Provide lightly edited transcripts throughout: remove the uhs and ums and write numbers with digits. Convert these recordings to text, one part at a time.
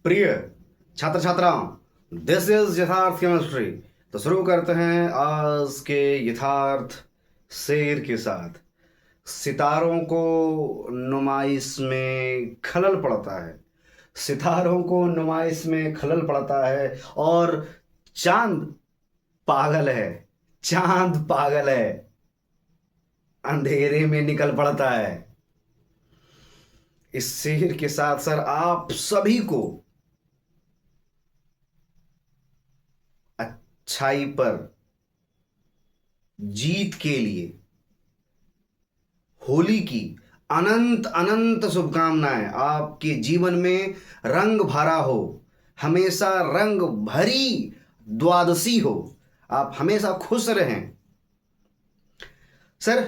प्रिय छात्र छात्राओं, दिस इज यथार्थ केमिस्ट्री। तो शुरू करते हैं आज के यथार्थ शेर के साथ। सितारों को नुमाइश में खलल पड़ता है, सितारों को नुमाइश में खलल पड़ता है और चांद पागल है, चांद पागल है, अंधेरे में निकल पड़ता है। इस शेर के साथ सर आप सभी को अच्छाई पर जीत के लिए होली की अनंत अनंत शुभकामनाएं। आपके जीवन में रंग भरा हो, हमेशा रंग भरी द्वादशी हो, आप हमेशा खुश रहें। सर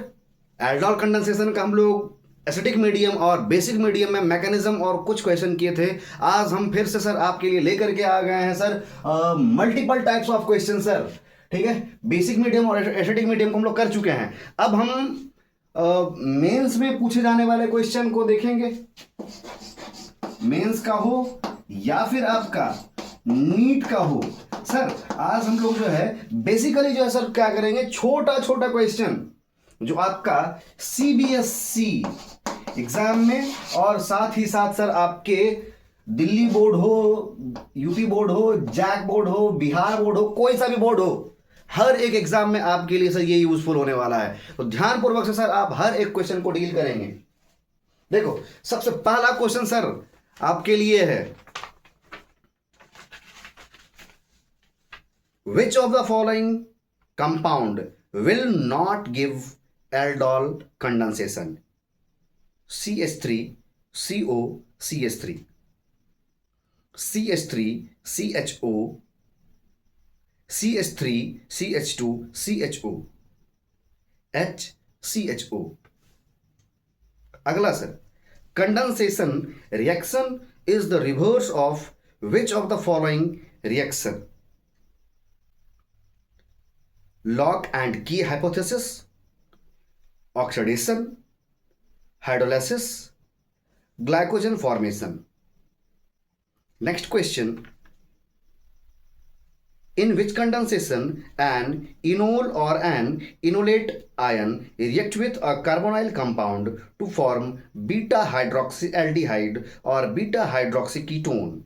एल्डोल कंडेंसेशन का हम लोग एसिटिक मीडियम और बेसिक मीडियम में मैकेनिज्म और कुछ क्वेश्चन किए थे। आज हम फिर से सर आपके लिए लेकर के आ गए हैं sir multiple types of question sir. ठीक है, बेसिक मीडियम और एसिटिक मीडियम को हम लोग कर चुके हैं। अब हम मेंस में पूछे जाने वाले क्वेश्चन को देखेंगे। मेंस का हो या फिर आपका नीट का हो। सर आज हम लोग जो है बेसिकली जो है सर क्या करेंगे, छोटा छोटा क्वेश्चन जो आपका सीबीएसई एग्जाम में और साथ ही साथ सर आपके दिल्ली बोर्ड हो, यूपी बोर्ड हो, जैक बोर्ड हो, बिहार बोर्ड हो, कोई सा भी बोर्ड हो, हर एक एग्जाम में आपके लिए सर ये यूजफुल होने वाला है। तो ध्यानपूर्वक से सर आप हर एक क्वेश्चन को डील करेंगे। देखो सबसे पहला क्वेश्चन सर आपके लिए है, which of the following compound will not give aldol condensation? CH3 CO CH3, CH3 CHO, CH3 CH2 CHO, HCHO। अगला sir, condensation reaction is the reverse of which of the following reaction? Lock and की hypothesis, oxidation, hydrolysis, glycogen formation। Next question, in which condensation an enol or an enolate ion react with a carbonyl compound to form beta hydroxyaldehyde or beta hydroxyketone?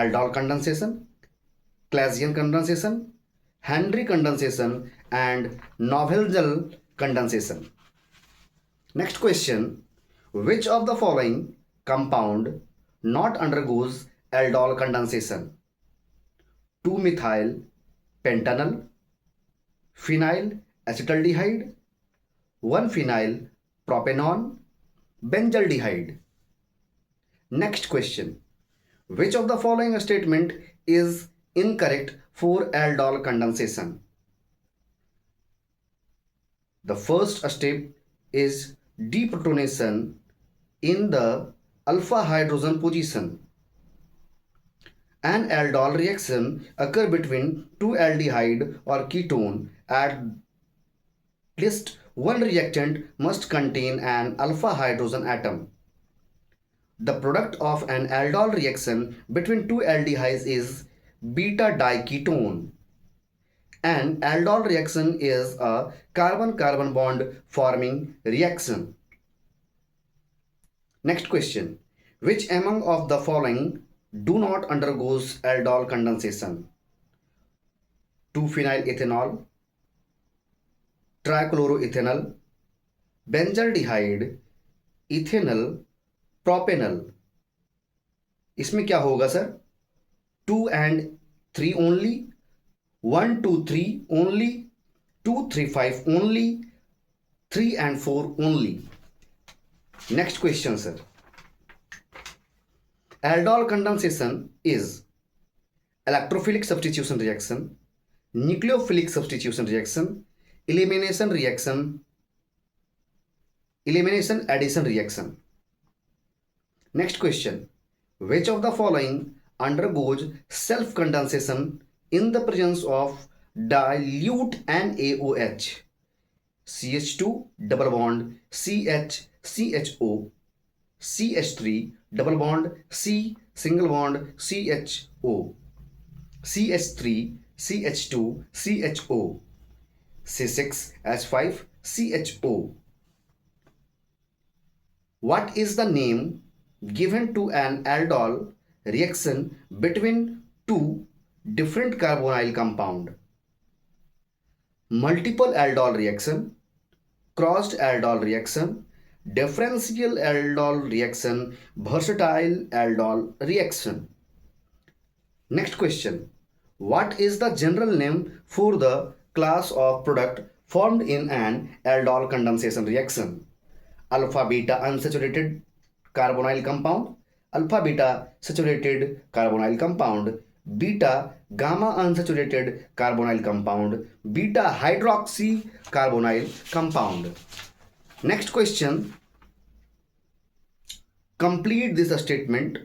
Aldol condensation, Claisian condensation, Henry condensation and Knoevenagel condensation। Next question, which of the following compound not undergoes aldol condensation? 2-methyl pentanol, phenyl acetaldehyde, 1-phenyl propanone, benzaldehyde। Next question, which of the following statement is incorrect for aldol condensation? The first step is deprotonation in the alpha hydrogen position. An aldol reaction occurs between two aldehyde or ketone. At least one reactant must contain an alpha hydrogen atom. The product of an aldol reaction between two aldehydes is beta diketone. An aldol reaction is a carbon-carbon bond forming reaction. Next question, which among of the following do not undergoes aldol condensation? 2-phenyl ethanol, trichloroethanol, benzaldehyde, ethanol, propanol। इसमें क्या होगा sir? 2 and 3 only, 1 2 3 only, 2 3 5 only, 3 and 4 only। Next question sir, aldol condensation is electrophilic substitution reaction, nucleophilic substitution reaction, elimination addition reaction। Next question, which of the following undergoes self condensation in the presence of dilute NaOH? CH2 double bond CH CHO, CH3 double bond C, single bond CHO, CH3, CH2, CHO, C6H5, CHO. What is the name given to an aldol reaction between two different carbonyl compound? Multiple aldol reaction, crossed aldol reaction, differential aldol reaction, versatile aldol reaction. Next question. What is the general name for the class of product formed in an aldol condensation reaction? Alpha beta unsaturated carbonyl compound, alpha beta saturated carbonyl compound, beta gamma unsaturated carbonyl compound, beta hydroxy carbonyl compound. Next question. Complete this statement.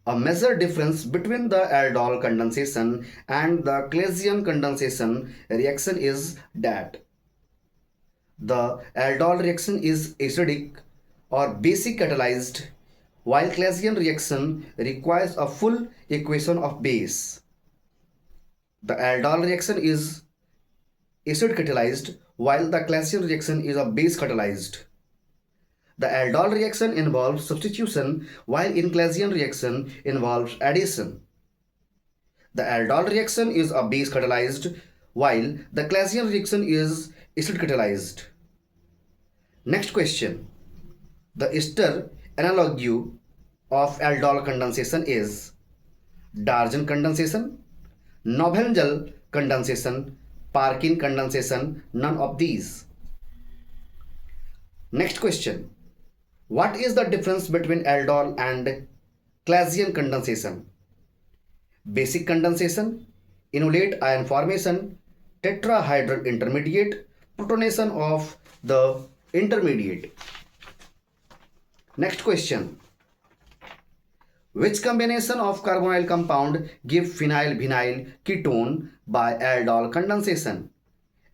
A major difference between the aldol condensation and the Claisian condensation reaction is that the aldol reaction is acidic or basic catalyzed, while Claisian reaction requires a full equation of base. The aldol reaction is acid catalyzed, while the Claisian reaction is a base catalyzed. The aldol reaction involves substitution, while in Claisian reaction involves addition. The aldol reaction is a base catalyzed, while the Claisian reaction is acid catalyzed. Next question. The ester analog of aldol condensation is Darjan condensation, Nobel condensation, Parkin condensation, none of these. Next question. What is the difference between aldol and Claisian condensation? Basic condensation, inolate ion formation, tetrahedral intermediate, protonation of the intermediate. Next question. Which combination of carbonyl compound give phenyl-vinyl ketone by aldol condensation?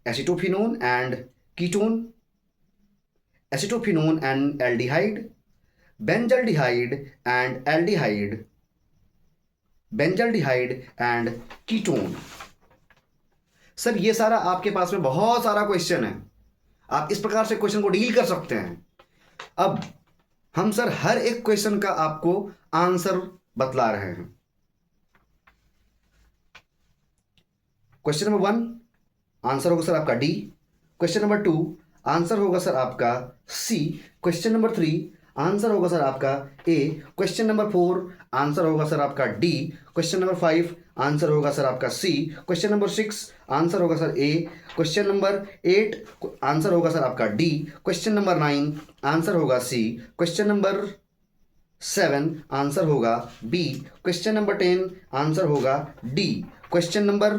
Acetophenone and ketone, acetophenone and aldehyde, benzaldehyde and aldehyde, benzaldehyde and ketone. Sir ये सारा आपके पास में बहुत सारा question है, आप इस प्रकार से क्वेश्चन को डील कर सकते हैं. अब हम सर हर एक क्वेश्चन का आपको आंसर बतला रहे हैं. क्वेश्चन नंबर 1 आंसर होगा सर आपका डी. क्वेश्चन नंबर 2 आंसर होगा सर आपका सी. क्वेश्चन नंबर 3 आंसर होगा सर आपका ए. क्वेश्चन नंबर 4 आंसर होगा सर आपका डी. क्वेश्चन नंबर 5 आंसर होगा सर आपका सी. क्वेश्चन नंबर 6 आंसर होगा सर ए. क्वेश्चन नंबर 8 आंसर होगा सर आपका डी. क्वेश्चन नंबर 9 आंसर होगा सी. क्वेश्चन नंबर 7 आंसर होगा बी. क्वेश्चन नंबर 10 आंसर होगा डी. क्वेश्चन नंबर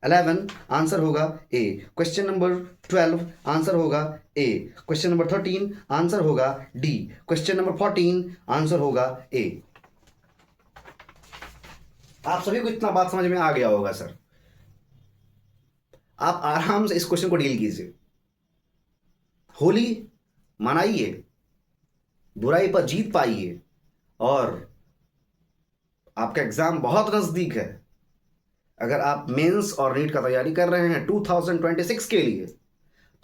11 आंसर होगा ए. क्वेश्चन नंबर 12 आंसर होगा ए. क्वेश्चन नंबर 13 आंसर होगा डी. क्वेश्चन नंबर 14 आंसर होगा ए. आप सभी को इतना बात समझ में आ गया होगा सर. आप आराम से इस क्वेश्चन को डील कीजिए. होली मनाइए, बुराई पर जीत पाइए, और आपका एग्जाम बहुत नजदीक है. अगर आप मेंस और नीट का तैयारी कर रहे हैं 2026 के लिए,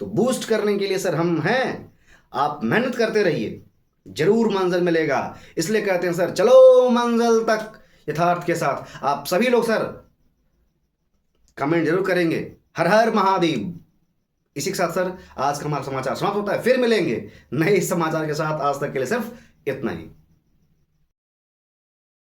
तो बूस्ट करने के लिए सर हम हैं. आप मेहनत करते रहिए, जरूर मंजिल मिलेगा. इसलिए कहते हैं सर चलो मंजिल तक यथार्थ के साथ. आप सभी लोग सर कमेंट जरूर करेंगे. हर हर महादेव. इसी के साथ सर आज का हमारा समाचार समाप्त होता है. फिर मिलेंगे नए समाचार के साथ. आज तक के लिए सिर्फ इतना ही.